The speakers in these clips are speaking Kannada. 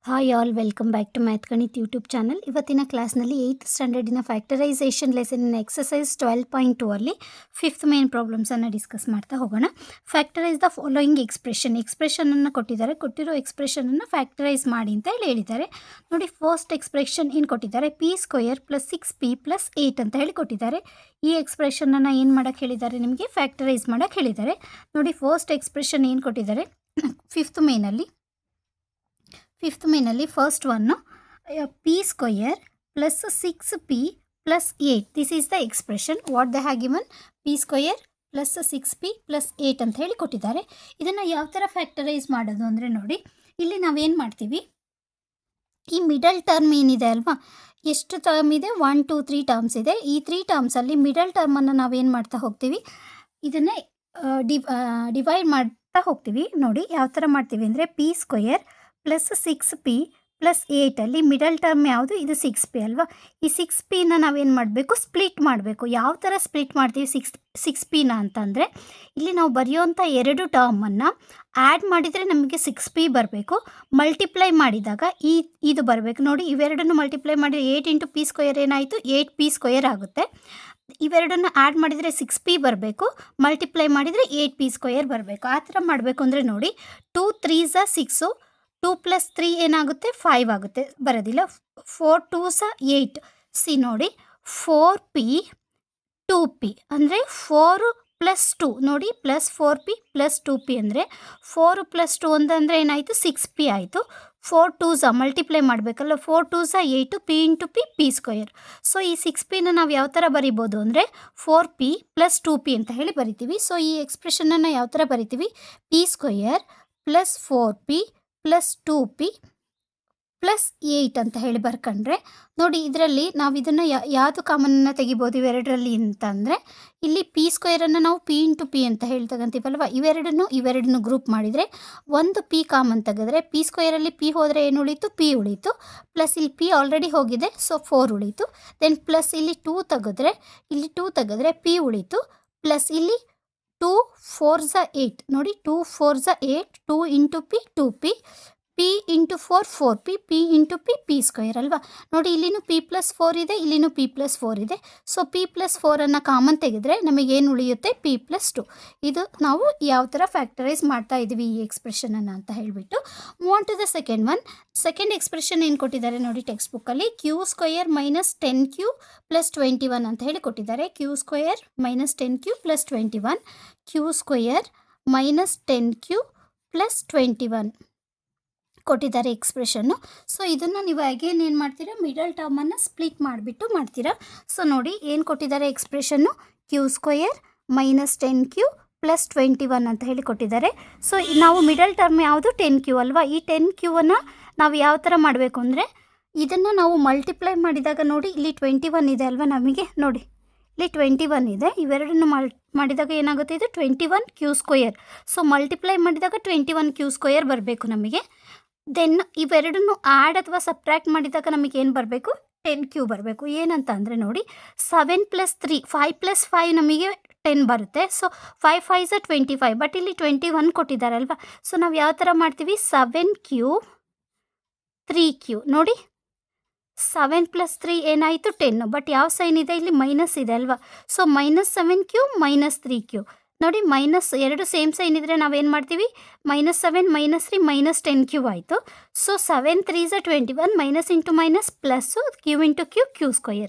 Hi all welcome back to math Ganith YouTube channel. ಇವತ್ತಿನ ಕ್ಲಾಸ್ನಲ್ಲಿ 8th ಸ್ಟ್ಯಾಂಡರ್ಡಿನ ಫ್ಯಾಕ್ಟರೈಸೇಷನ್ ಲೆಸನ್ನ ಎಕ್ಸಸೈಸ್ 12.2 ಅಲ್ಲಿ 5th ಮೇನ್ ಪ್ರಾಬ್ಲಮ್ಸನ್ನು ಡಿಸ್ಕಸ್ ಮಾಡ್ತಾ ಹೋಗೋಣ. ಫ್ಯಾಕ್ಟರೈಸ್ ದ ಫಾಲೋಯಿಂಗ್ ಎಕ್ಸ್ಪ್ರೆಷನನ್ನು ಕೊಟ್ಟಿದ್ದಾರೆ. ಕೊಟ್ಟಿರೋ ಎಕ್ಸ್ಪ್ರೆಷನನ್ನು ಫ್ಯಾಕ್ಟರೈಸ್ ಮಾಡಿ ಅಂತ ಹೇಳಿದ್ದಾರೆ. ನೋಡಿ, ಫಸ್ಟ್ ಎಕ್ಸ್ಪ್ರೆಷನ್ ಏನು ಕೊಟ್ಟಿದ್ದಾರೆ, p² + 6p + 8 ಅಂತ ಹೇಳಿ ಕೊಟ್ಟಿದ್ದಾರೆ. ಈ ಎಕ್ಸ್ಪ್ರೆಷನನ್ನು ಏನು ಮಾಡೋಕ್ಕೆ ಹೇಳಿದ್ದಾರೆ, ನಿಮಗೆ ಫ್ಯಾಕ್ಟರೈಸ್ ಮಾಡೋಕ್ಕೆ ಹೇಳಿದ್ದಾರೆ. ನೋಡಿ, ಫಸ್ಟ್ ಎಕ್ಸ್ಪ್ರೆಷನ್ ಏನು ಕೊಟ್ಟಿದ್ದಾರೆ, ಫಿಫ್ತ್ ಮೇನಲ್ಲಿ first one p² + 6p + 8. This is the expression what they have given. p² + 6p + 8 ಅಂತ ಹೇಳಿ ಕೊಟ್ಟಿದ್ದಾರೆ. ಇದನ್ನು ಯಾವ ಥರ ಫ್ಯಾಕ್ಟರೈಸ್ ಮಾಡೋದು ಅಂದರೆ, ನೋಡಿ ಇಲ್ಲಿ ನಾವೇನು ಮಾಡ್ತೀವಿ, ಈ ಮಿಡಲ್ ಟರ್ಮ್ ಏನಿದೆ ಅಲ್ವಾ, ಎಷ್ಟು ಟರ್ಮ್ ಇದೆ, 1 2 3 ಟರ್ಮ್ಸ್ ಇದೆ. ಈ 3 ಟರ್ಮ್ಸಲ್ಲಿ ಮಿಡಲ್ ಟರ್ಮನ್ನು ನಾವೇನು ಮಾಡ್ತಾ ಹೋಗ್ತೀವಿ, ಇದನ್ನೇ ಡಿವೈಡ್ ಮಾಡ್ತಾ ಹೋಗ್ತೀವಿ. ನೋಡಿ ಯಾವ ಥರ ಮಾಡ್ತೀವಿ ಅಂದರೆ, p² + 6p + 8 ಅಲ್ಲಿ ಮಿಡಲ್ ಟರ್ಮ್ ಯಾವುದು, ಇದು 6p ಅಲ್ವಾ. ಈ 6pನ ನಾವೇನು ಮಾಡಬೇಕು, ಸ್ಪ್ಲಿಟ್ ಮಾಡಬೇಕು. ಯಾವ ಥರ ಸ್ಪ್ಲಿಟ್ ಮಾಡ್ತೀವಿ 6pನ ಅಂತಂದರೆ, ಇಲ್ಲಿ ನಾವು ಬರೆಯುವಂಥ ಎರಡು ಟರ್ಮನ್ನು ಆ್ಯಡ್ ಮಾಡಿದರೆ ನಮಗೆ 6p ಬರಬೇಕು. ಮಲ್ಟಿಪ್ಲೈ ಮಾಡಿದಾಗ ಇದು ಬರಬೇಕು. ನೋಡಿ, ಇವೆರಡನ್ನು ಮಲ್ಟಿಪ್ಲೈ ಮಾಡಿ 8 × p² ಏನಾಯಿತು, 8p² ಆಗುತ್ತೆ. ಇವೆರಡನ್ನು ಆ್ಯಡ್ ಮಾಡಿದರೆ 6p ಬರಬೇಕು, ಮಲ್ಟಿಪ್ಲೈ ಮಾಡಿದರೆ 8p² ಬರಬೇಕು. ಆ ಥರ ಮಾಡಬೇಕು ಅಂದರೆ, ನೋಡಿ 2 3s 6, 2 + 3 ಏನಾಗುತ್ತೆ, 5 ಆಗುತ್ತೆ, ಬರೋದಿಲ್ಲ. 4 2s 8. ಸಿ ನೋಡಿ, 4p 2p ಅಂದರೆ 4 + 2. ನೋಡಿ, +4p + 2p ಅಂದರೆ 4 + 2 ಅಂತಂದರೆ ಏನಾಯಿತು, 6p ಆಯಿತು. 4 2s ಮಲ್ಟಿಪ್ಲೈ ಮಾಡಬೇಕಲ್ಲ, 4 2s 8, p × p ಸೊ ಈ 6pನ ನಾವು ಯಾವ ಥರ ಬರಿಬೋದು ಅಂದರೆ, 4p + 2p ಅಂತ ಹೇಳಿ ಬರಿತೀವಿ. ಸೊ ಈ ಎಕ್ಸ್ಪ್ರೆಷನನ್ನು ಯಾವ ಥರ ಬರಿತೀವಿ, p² + 4p + 2p + 8 ಅಂತ ಹೇಳಿ ಬರ್ಕೊಂಡ್ರೆ, ನೋಡಿ ಇದರಲ್ಲಿ ನಾವು ಇದನ್ನು ಯಾವುದು ಕಾಮನನ್ನು ತೆಗಿಬೋದು ಇವೆರಡರಲ್ಲಿ ಅಂತಂದರೆ, ಇಲ್ಲಿ p² ನಾವು p × p ಅಂತ ಹೇಳಿ ತಗೊಂತೀವಲ್ವ, ಇವೆರಡನ್ನು ಗ್ರೂಪ್ ಮಾಡಿದರೆ ಒಂದು p ಕಾಮನ್ ತೆಗೆದ್ರೆ, p² p ಹೋದರೆ ಏನು ಉಳೀತು, p ಉಳೀತು. ಪ್ಲಸ್ ಇಲ್ಲಿ p ಆಲ್ರೆಡಿ ಹೋಗಿದೆ, ಸೊ 4 ಉಳೀತು. ದೆನ್ ಪ್ಲಸ್ ಇಲ್ಲಿ 2 ತೆಗೆದ್ರೆ p ಉಳೀತು. ಪ್ಲಸ್ ಇಲ್ಲಿ 2 4s 8. ನೋಡಿ, 2 4s 8, 2 × p 2p, p × 4 4p, p × p ಅಲ್ವಾ. ನೋಡಿ, ಇಲ್ಲಿನೂ p + 4 ಇದೆ, ಇಲ್ಲಿನೂ p + 4 ಇದೆ. ಸೊ p + 4 ಕಾಮನ್ ತೆಗೆದ್ರೆ ನಮಗೇನು ಉಳಿಯುತ್ತೆ, p + 2. ಇದು ನಾವು ಯಾವ ಥರ ಫ್ಯಾಕ್ಟರೈಸ್ ಮಾಡ್ತಾ ಇದ್ದೀವಿ ಈ ಎಕ್ಸ್ಪ್ರೆಷನನ್ನು ಅಂತ ಹೇಳಿಬಿಟ್ಟು. Move on to the second one. Second expression ಏನು ಕೊಟ್ಟಿದ್ದಾರೆ ನೋಡಿ, ಟೆಕ್ಸ್ಟ್ ಬುಕ್ಕಲ್ಲಿ q² - 10q + 21 ಅಂತ ಹೇಳಿ ಕೊಟ್ಟಿದ್ದಾರೆ. q² - 10q + 21, q² - 10q + 21 ಕೊಟ್ಟಿದ್ದಾರೆ ಎಕ್ಸ್ಪ್ರೆಷನ್ನು. ಸೊ ಇದನ್ನು ನೀವು ಅಗೇನ್ ಏನು ಮಾಡ್ತೀರಾ, ಮಿಡಲ್ ಟರ್ಮನ್ನು ಸ್ಪ್ಲಿಟ್ ಮಾಡಿಬಿಟ್ಟು ಮಾಡ್ತೀರಾ. ಸೊ ನೋಡಿ ಏನು ಕೊಟ್ಟಿದ್ದಾರೆ ಎಕ್ಸ್ಪ್ರೆಷನ್ನು, q² - 10q + 21 ಅಂತ ಹೇಳಿ ಕೊಟ್ಟಿದ್ದಾರೆ. ಸೊ ನಾವು ಮಿಡಲ್ ಟರ್ಮ್ ಯಾವುದು, 10q ಅಲ್ವಾ. ಈ 10qವನ್ನು ನಾವು ಯಾವ ಥರ ಮಾಡಬೇಕು ಅಂದರೆ, ಇದನ್ನು ನಾವು ಮಲ್ಟಿಪ್ಲೈ ಮಾಡಿದಾಗ, ನೋಡಿ ಇಲ್ಲಿ 21 ಇದೆ ಅಲ್ವಾ, ನಮಗೆ ನೋಡಿ ಇಲ್ಲಿ 21 ಇದೆ. ಇವೆರಡನ್ನು ಮಾಡಿದಾಗ ಏನಾಗುತ್ತೆ, ಇದು 21q². ಸೊ ಮಲ್ಟಿಪ್ಲೈ ಮಾಡಿದಾಗ 21q² ಬರಬೇಕು ನಮಗೆ. ದೆನ್ ಇವೆರಡನ್ನು ಆ್ಯಡ್ ಅಥವಾ ಸಬ್ಟ್ರ್ಯಾಕ್ಟ್ ಮಾಡಿದಾಗ ನಮಗೆ ಏನು ಬರಬೇಕು, 10q ಬರಬೇಕು. ಏನಂತ ಅಂದರೆ, ನೋಡಿ 7 + 3 5 + 5 ನಮಗೆ 10 ಬರುತ್ತೆ. ಸೊ 5 5s 25, ಬಟ್ ಇಲ್ಲಿ 21 ಕೊಟ್ಟಿದ್ದಾರಲ್ವ. ಸೊ ನಾವು ಯಾವ ಥರ ಮಾಡ್ತೀವಿ, 7q 3q. ನೋಡಿ 7 + 3 ಏನಾಯಿತು, 10, ಬಟ್ ಯಾವ ಸೈನ್ ಇದೆ, ಇಲ್ಲಿ ಮೈನಸ್ ಇದೆ ಅಲ್ವಾ. So -7q - 3q. ನೋಡಿ, ಮೈನಸ್ ಎರಡು ಸೇಮ್ ಸೈನ್ ಇದ್ದರೆ ನಾವೇನು ಮಾಡ್ತೀವಿ, -7 - 3 -10q ಆಯಿತು. So 7 3s 21, minus into minus plus, q × q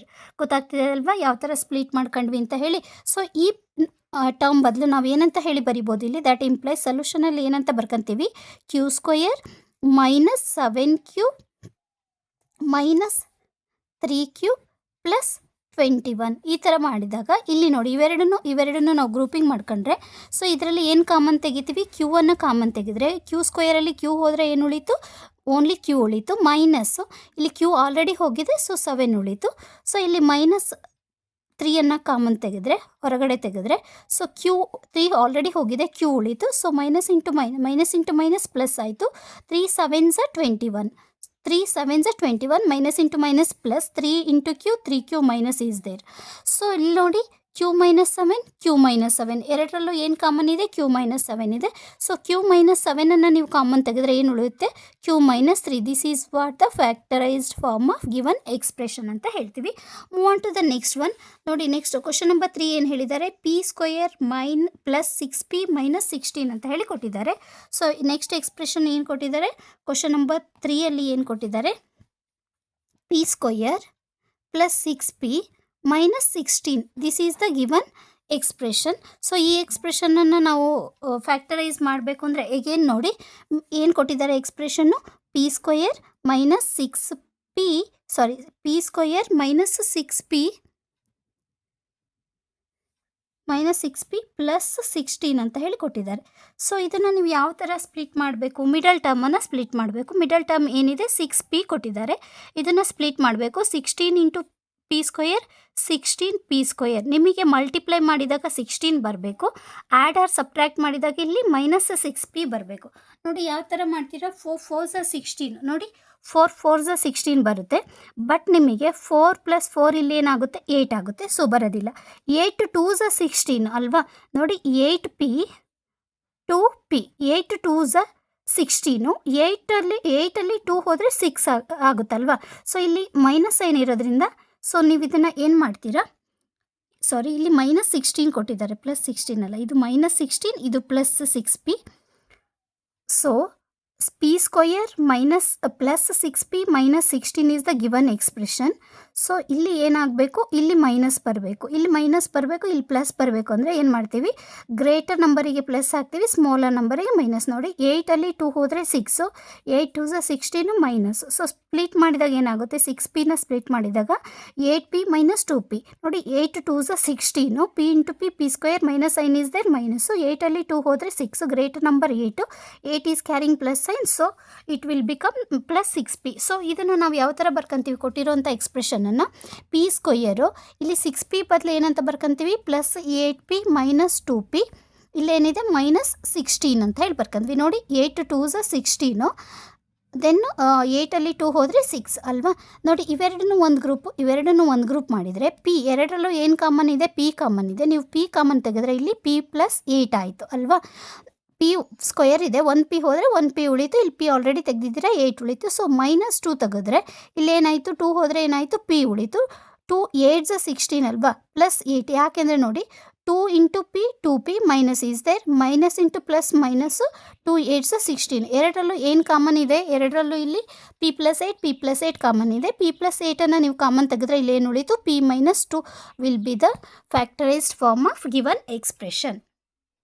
ಗೊತ್ತಾಗ್ತಿದೆ ಅಲ್ವಾ ಯಾವ ಥರ ಸ್ಪ್ಲಿಟ್ ಮಾಡ್ಕೊಂಡ್ವಿ ಅಂತ ಹೇಳಿ. ಸೊ ಈ ಟರ್ಮ್ ಬದಲು ನಾವು ಏನಂತ ಹೇಳಿ ಬರಿಬೋದು ಇಲ್ಲಿ, ದ್ಯಾಟ್ ಇಂಪ್ಲೈಸ್ ಸೊಲ್ಯೂಷನಲ್ಲಿ ಏನಂತ ಬರ್ಕೊಂತೀವಿ, q² - 7q - 3q + 21. ಈ ಥರ ಮಾಡಿದಾಗ ಇಲ್ಲಿ ನೋಡಿ, ಇವೆರಡನ್ನು ನಾವು ಗ್ರೂಪಿಂಗ್ ಮಾಡ್ಕೊಂಡ್ರೆ, ಸೊ ಇದರಲ್ಲಿ ಏನು ಕಾಮನ್ ತೆಗಿತೀವಿ, q ಕಾಮನ್ ತೆಗೆದ್ರೆ, q² q ಹೋದರೆ ಏನು ಉಳೀತು, ಓನ್ಲಿ q ಉಳೀತು. ಮೈನಸ್ಸು ಇಲ್ಲಿ q ಆಲ್ರೆಡಿ ಹೋಗಿದೆ, ಸೊ 7 ಉಳೀತು. ಸೊ ಇಲ್ಲಿ -3 ಕಾಮನ್ ತೆಗೆದ್ರೆ, ಹೊರಗಡೆ ತೆಗೆದ್ರೆ, ಸೊ q3 ಆಲ್ರೆಡಿ ಹೋಗಿದೆ, q ಉಳೀತು. So minus into minus plus ಆಯಿತು. 3 7s 21, 3 7s 21, minus into minus plus, 3 × q 3q minus is there. So ಇಲ್ಲಿ ನೋಡಿ, ಕ್ಯೂ -7 ಎರಡರಲ್ಲೂ ಏನು ಕಾಮನ್ ಇದೆ, Q-7 ಇದೆ. ಸೊ Q-7 ನೀವು ಕಾಮನ್ ತೆಗೆದ್ರೆ ಏನು ಉಳಿಯುತ್ತೆ, Q-3. This is what the factorised form of given expression ಅಂತ ಹೇಳ್ತೀವಿ. Move on to the next one. ನೋಡಿ, ನೆಕ್ಸ್ಟ್ ಕ್ವಶನ್ ನಂಬರ್ 3 ಏನು ಹೇಳಿದ್ದಾರೆ, P² ಪ್ಲಸ್ 6P - 16 ಅಂತ ಹೇಳಿ ಕೊಟ್ಟಿದ್ದಾರೆ. ಸೊ ನೆಕ್ಸ್ಟ್ ಎಕ್ಸ್ಪ್ರೆಷನ್ ಏನು ಕೊಟ್ಟಿದ್ದಾರೆ, ಕ್ವಶನ್ ನಂಬರ್ 3 ಏನು ಕೊಟ್ಟಿದ್ದಾರೆ, P² plus 6P - 16. This is the given expression. So ಈ ಎಕ್ಸ್ಪ್ರೆಷನನ್ನು ನಾವು ಫ್ಯಾಕ್ಟರೈಸ್ ಮಾಡಬೇಕು ಅಂದರೆ ಎಗೇನ್ ನೋಡಿ ಏನು ಕೊಟ್ಟಿದ್ದಾರೆ expression, P² - 6P P² - 6P plus 16 ಅಂತ ಹೇಳಿ ಕೊಟ್ಟಿದ್ದಾರೆ. ಸೊ ಇದನ್ನು ನೀವು ಯಾವ ಥರ ಸ್ಪ್ಲಿಟ್ ಮಾಡಬೇಕು, ಮಿಡಲ್ ಟರ್ಮನ್ನು ಸ್ಪ್ಲಿಟ್ ಮಾಡಬೇಕು. ಮಿಡಲ್ ಟರ್ಮ್ ಏನಿದೆ 6P ಕೊಟ್ಟಿದ್ದಾರೆ, ಇದನ್ನು ಸ್ಪ್ಲಿಟ್ ಮಾಡಬೇಕು. 16 ಇಂಟು P² 16P². ನಿಮಗೆ ಮಲ್ಟಿಪ್ಲೈ ಮಾಡಿದಾಗ 16 ಬರಬೇಕು, ಆ್ಯಡ್ ಆರ್ ಸಬ್ಟ್ರ್ಯಾಕ್ಟ್ ಮಾಡಿದಾಗ ಇಲ್ಲಿ -6P ಬರಬೇಕು. ನೋಡಿ ಯಾವ ಥರ ಮಾಡ್ತೀರಾ, 4 4s 16. ನೋಡಿ 4 4s 16 ಬರುತ್ತೆ, ಬಟ್ ನಿಮಗೆ 4 + 4 ಇಲ್ಲಿ ಏನಾಗುತ್ತೆ 8 ಆಗುತ್ತೆ. ಸೊ ಬರೋದಿಲ್ಲ. 8 2s 16 ಅಲ್ವಾ. ನೋಡಿ 8P 2P 8 2s 16. 8ಅಲ್ಲಿ 2 ಹೋದರೆ 6 ಆಗುತ್ತಲ್ವಾ. ಸೊ ಇಲ್ಲಿ ಮೈನಸ್ ಸೈನ್ ಇರೋದ್ರಿಂದ ಸೊ ನೀವು ಇದನ್ನು ಏನು ಮಾಡ್ತೀರಾ, ಸಾರಿ ಇಲ್ಲಿ -16 ಕೊಟ್ಟಿದ್ದಾರೆ, +16 ಅಲ್ಲ, ಇದು -16, ಇದು +6P. So P² plus 6P - 16 is the given expression. So ಇಲ್ಲಿ ಏನಾಗಬೇಕು, ಇಲ್ಲಿ ಮೈನಸ್ ಬರಬೇಕು, ಇಲ್ಲಿ ಮೈನಸ್ ಬರಬೇಕು, ಇಲ್ಲಿ ಪ್ಲಸ್ ಬರಬೇಕು. ಅಂದರೆ ಏನು ಮಾಡ್ತೀವಿ, ಗ್ರೇಟರ್ ನಂಬರಿಗೆ ಪ್ಲಸ್ ಹಾಕ್ತೀವಿ, ಸ್ಮಾಲರ್ ನಂಬರಿಗೆ ಮೈನಸ್. ನೋಡಿ 8ಅಲ್ಲಿ 2 ಹೋದರೆ 6, 8 2s 16 ಮೈನಸ್. ಸೊ ಸ್ಪ್ಲಿಟ್ ಮಾಡಿದಾಗ ಏನಾಗುತ್ತೆ, 6Pನ ಸ್ಪ್ಲಿಟ್ ಮಾಡಿದಾಗ 8P - 2P. ನೋಡಿ 8 2s 16, P into P² minus sign is there minus. 8ಅಲ್ಲಿ 2 ಹೋದರೆ 6, greater number 8 is carrying plus sign, so it will become +6P. So ಇದನ್ನು ನಾವು ಯಾವ ಥರ ಬರ್ಕೊಂತೀವಿ, ಕೊಟ್ಟಿರೋಂಥ ಎಕ್ಸ್ಪ್ರೆಷನನ್ನು P² ಇಲ್ಲಿ 6P ಬದಲು ಏನಂತ ಬರ್ಕೊಂತೀವಿ, +8P - 2P. ಇಲ್ಲೇನಿದೆ -16 ಅಂತ ಹೇಳಿ ಬರ್ಕೊಂಡ್ವಿ. ನೋಡಿ 8 2s 16, ದೆನ್ 8ಅಲ್ಲಿ 2 ಹೋದರೆ 6 ಅಲ್ವಾ. ನೋಡಿ ಇವೆರಡನ್ನೂ ಒಂದು ಗ್ರೂಪ್ ಮಾಡಿದರೆ P ಎರಡರಲ್ಲೂ ಏನು ಕಾಮನ್ ಇದೆ, P ಕಾಮನ್ ಇದೆ. ನೀವು P ಕಾಮನ್ ತೆಗೆದ್ರೆ ಇಲ್ಲಿ P + 8 ಆಯಿತು ಅಲ್ವಾ. P² ಇದೆ, 1P ಹೋದರೆ 1P ಉಳಿತು, ಇಲ್ಲಿ P ಆಲ್ರೆಡಿ ತೆಗೆದಿದ್ದೀರಾ, 8 ಉಳಿತು. ಸೊ -2 ತೆಗೆದ್ರೆ ಇಲ್ಲೇನಾಯಿತು, 2 ಹೋದರೆ ಏನಾಯಿತು, P ಉಳಿತು. 2 8s 16 ಅಲ್ವಾ, +8. ಯಾಕೆಂದರೆ ನೋಡಿ 2 into P 2P minus is there, minus into plus minus, 2 8s 16. ಎರಡರಲ್ಲೂ ಏನು ಕಾಮನ್ ಇದೆ, ಎರಡರಲ್ಲೂ ಇಲ್ಲಿ P + 8 ಕಾಮನ್ ಇದೆ. P + 8 ನೀವು ಕಾಮನ್ ತೆಗೆದ್ರೆ ಇಲ್ಲಿ ಏನು ಉಳಿತು, P - 2 will be the factorised form of given expression.